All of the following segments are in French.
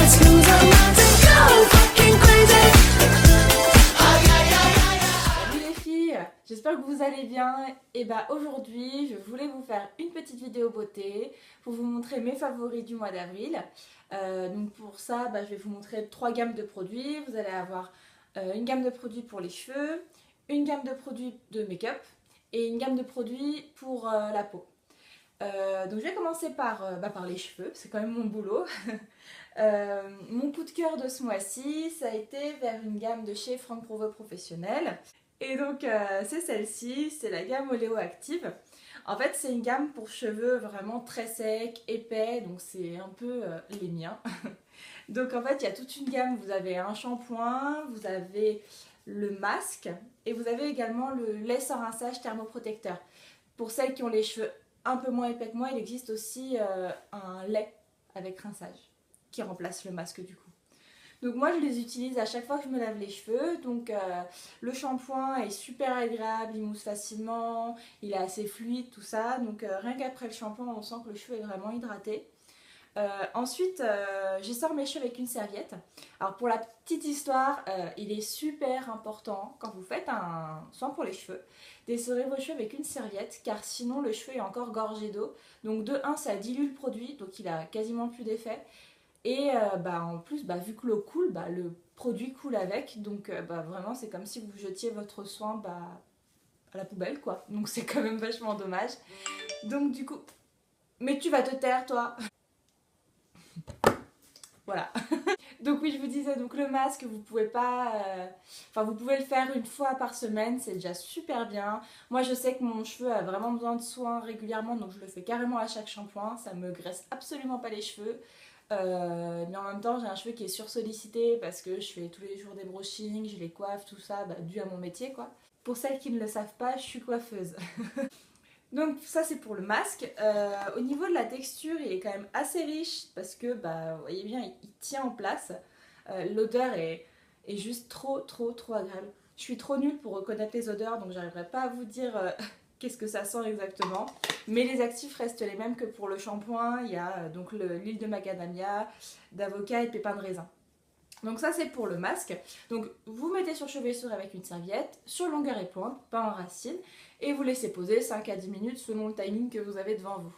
Let's lose our minds and go fucking crazy. Salut les filles, j'espère que vous allez bien. Et bah aujourd'hui je voulais vous faire une petite vidéo beauté pour vous montrer mes favoris du mois d'avril. Donc pour ça je vais vous montrer 3 gammes de produits. Vous allez avoir une gamme de produits pour les cheveux, une gamme de produits de make-up et une gamme de produits pour la peau. Donc je vais commencer par les cheveux, c'est quand même mon boulot. Mon coup de cœur de ce mois-ci, ça a été vers une gamme de chez Franck Provo Professionnel. Et donc c'est celle-ci, c'est la gamme Oléo Active. En fait c'est une gamme pour cheveux vraiment très secs, épais, donc c'est un peu les miens. Donc en fait il y a toute une gamme, vous avez un shampoing, vous avez le masque et vous avez également le lait sans rinçage thermoprotecteur. Pour celles qui ont les cheveux un peu moins épais que moi, il existe aussi un lait avec rinçage qui remplace le masque du coup. Donc moi je les utilise à chaque fois que je me lave les cheveux. Donc le shampoing est super agréable, il mousse facilement, il est assez fluide tout ça. Donc rien qu'après le shampoing on sent que le cheveu est vraiment hydraté. Ensuite j'essore mes cheveux avec une serviette. Alors pour la petite histoire, il est super important quand vous faites un soin pour les cheveux d'essorer vos cheveux avec une serviette, car sinon le cheveu est encore gorgé d'eau. Donc de 1 ça dilue le produit, donc il a quasiment plus d'effet. Et en plus, vu que l'eau coule, le produit coule avec. Donc vraiment, c'est comme si vous jetiez votre soin à la poubelle, quoi. Donc c'est quand même vachement dommage. Donc du coup... Mais tu vas te taire, toi. Voilà. Donc oui, je vous disais, donc le masque, vous pouvez pas... vous pouvez le faire une fois par semaine, c'est déjà super bien. Moi, je sais que mon cheveu a vraiment besoin de soins régulièrement, donc je le fais carrément à chaque shampoing. Ça me graisse absolument pas les cheveux. Mais en même temps j'ai un cheveu qui est sursollicité parce que je fais tous les jours des brushings, je les coiffe, tout ça, dû à mon métier quoi. Pour celles qui ne le savent pas, je suis coiffeuse. Donc ça c'est pour le masque. Au niveau de la texture il est quand même assez riche parce que vous voyez bien il tient en place. L'odeur est juste trop agréable. Je suis trop nulle pour reconnaître les odeurs donc j'arriverai pas à vous dire qu'est-ce que ça sent exactement. Mais les actifs restent les mêmes que pour le shampoing. Il y a donc l'huile de macadamia, d'avocat et de pépins de raisin. Donc ça c'est pour le masque. Donc vous mettez sur cheveux essorés avec une serviette, sur longueur et pointe, pas en racine, et vous laissez poser 5 à 10 minutes selon le timing que vous avez devant vous.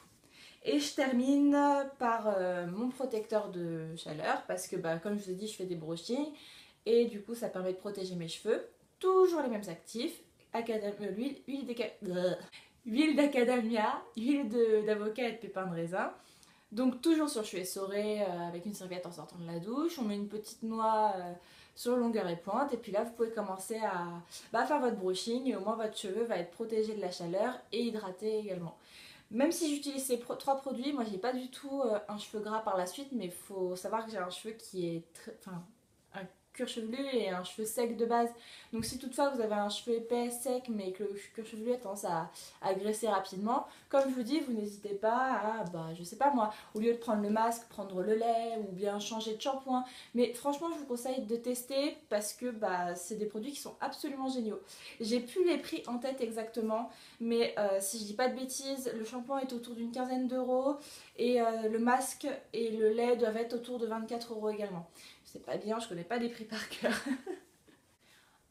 Et je termine par mon protecteur de chaleur, parce que comme je vous ai dit, je fais des brushings, et du coup ça permet de protéger mes cheveux. Toujours les mêmes actifs, huile d'acadamia, huile d'avocat et de pépins de raisin. Donc toujours sur cheveux essorés avec une serviette en sortant de la douche. On met une petite noix sur longueur et pointe. Et puis là vous pouvez commencer à faire votre brushing et au moins votre cheveu va être protégé de la chaleur et hydraté également. Même si j'utilise ces 3 produits, moi j'ai pas du tout un cheveu gras par la suite, mais il faut savoir que j'ai un cheveu qui est un cuir chevelu et un cheveu sec de base. Donc si toutefois vous avez un cheveu épais, sec, mais que le cuir chevelu a tendance à graisser rapidement, comme je vous dis, vous n'hésitez pas à, je sais pas moi, au lieu de prendre le masque, prendre le lait ou bien changer de shampoing. Mais franchement, je vous conseille de tester parce que c'est des produits qui sont absolument géniaux. J'ai plus les prix en tête exactement, mais si je dis pas de bêtises, le shampoing est autour d'une quinzaine d'euros et le masque et le lait doivent être autour de 24 euros également. C'est pas bien, je connais pas les prix par cœur.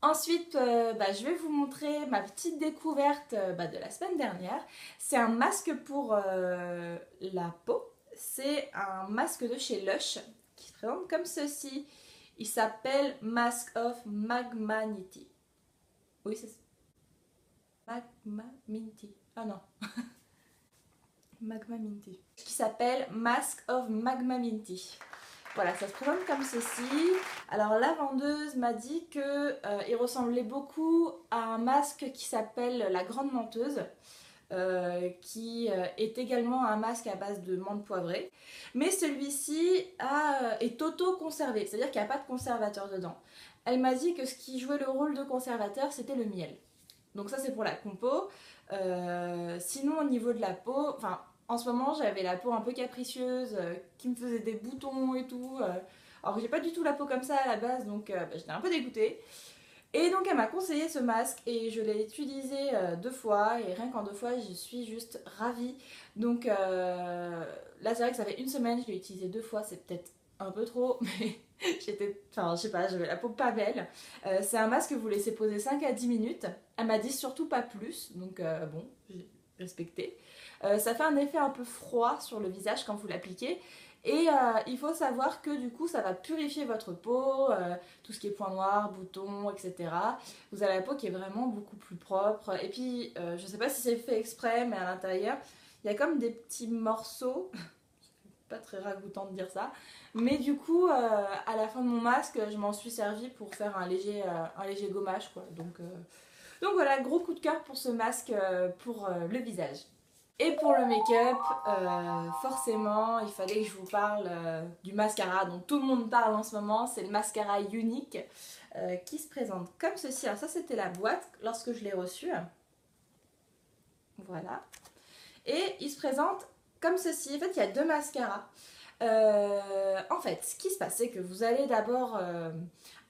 Ensuite, je vais vous montrer ma petite découverte de la semaine dernière. C'est un masque pour la peau. C'est un masque de chez Lush qui se présente comme ceci. Il s'appelle Mask of Magmanity. Oui, c'est ça. Magmanity. Ah non. Magmanity. Qui s'appelle Mask of Magmanity. Voilà, ça se présente comme ceci. Alors la vendeuse m'a dit qu'il ressemblait beaucoup à un masque qui s'appelle la grande menteuse, qui est également un masque à base de menthe poivrée. Mais celui-ci est auto-conservé, c'est-à-dire qu'il n'y a pas de conservateur dedans. Elle m'a dit que ce qui jouait le rôle de conservateur, c'était le miel. Donc ça c'est pour la compo. Sinon au niveau de la peau, en ce moment j'avais la peau un peu capricieuse, qui me faisait des boutons et tout. Alors que j'ai pas du tout la peau comme ça à la base, donc j'étais un peu dégoûtée. Et donc elle m'a conseillé ce masque et je l'ai utilisé 2 fois et rien qu'en 2 fois je suis juste ravie. Donc là c'est vrai que ça fait une semaine, je l'ai utilisé 2 fois, c'est peut-être un peu trop, mais enfin je sais pas, j'avais la peau pas belle. C'est un masque que vous laissez poser 5 à 10 minutes. Elle m'a dit surtout pas plus, donc bon, j'ai respecté. Ça fait un effet un peu froid sur le visage quand vous l'appliquez. Et il faut savoir que du coup ça va purifier votre peau, tout ce qui est points noirs, boutons, etc. Vous avez la peau qui est vraiment beaucoup plus propre. Et puis je sais pas si c'est fait exprès, mais à l'intérieur il y a comme des petits morceaux, pas très ragoûtant de dire ça, mais du coup à la fin de mon masque je m'en suis servi pour faire un léger gommage quoi. Donc voilà, gros coup de cœur pour ce masque pour le visage. Et pour le make-up, forcément, il fallait que je vous parle du mascara dont tout le monde parle en ce moment. C'est le mascara Unique qui se présente comme ceci. Alors ça, c'était la boîte lorsque je l'ai reçu. Voilà. Et il se présente comme ceci. En fait, il y a deux mascaras. En fait, ce qui se passe, c'est que vous allez d'abord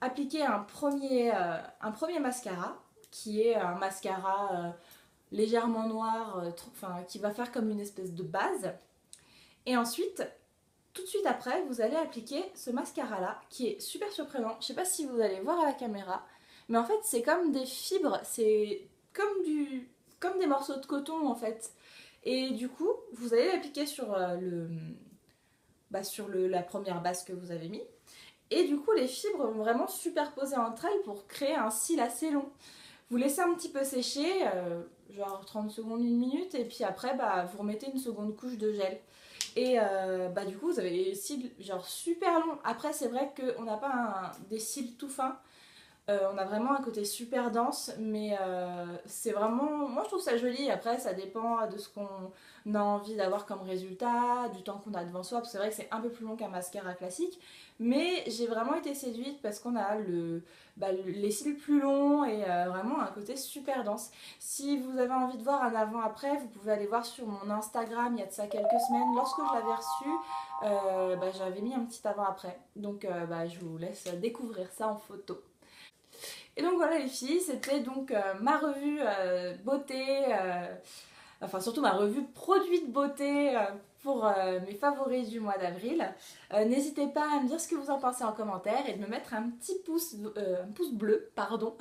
appliquer un premier mascara, qui est un mascara légèrement noir, enfin, qui va faire comme une espèce de base. Et ensuite, tout de suite après, vous allez appliquer ce mascara là, qui est super surprenant. Je sais pas si vous allez voir à la caméra, mais en fait c'est comme des fibres, c'est comme des morceaux de coton en fait. Et du coup, vous allez l'appliquer sur la première base que vous avez mis. Et du coup, les fibres vont vraiment superposer entre elles pour créer un cil assez long. Vous laissez un petit peu sécher, genre 30 secondes, 1 minute, et puis après, vous remettez une seconde couche de gel. Et du coup, vous avez les cils genre super longs. Après, c'est vrai qu'on n'a pas des cils tout fins. On a vraiment un côté super dense, mais c'est vraiment... Moi, je trouve ça joli. Après, ça dépend de ce qu'on a envie d'avoir comme résultat, du temps qu'on a devant soi. Parce que c'est vrai que c'est un peu plus long qu'un mascara classique. Mais j'ai vraiment été séduite parce qu'on a les cils plus longs et vraiment un côté super dense. Si vous avez envie de voir un avant-après, vous pouvez aller voir sur mon Instagram, il y a de ça quelques semaines. Lorsque je l'avais reçu, j'avais mis un petit avant-après. Donc je vous laisse découvrir ça en photo. Et donc voilà les filles, c'était donc ma revue beauté, enfin surtout ma revue produits de beauté pour mes favoris du mois d'avril. N'hésitez pas à me dire ce que vous en pensez en commentaire et de me mettre un pouce bleu, pardon.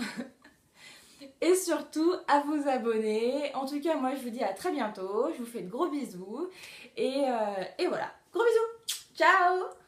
Et surtout à vous abonner. En tout cas moi je vous dis à très bientôt, je vous fais de gros bisous et voilà, gros bisous, ciao.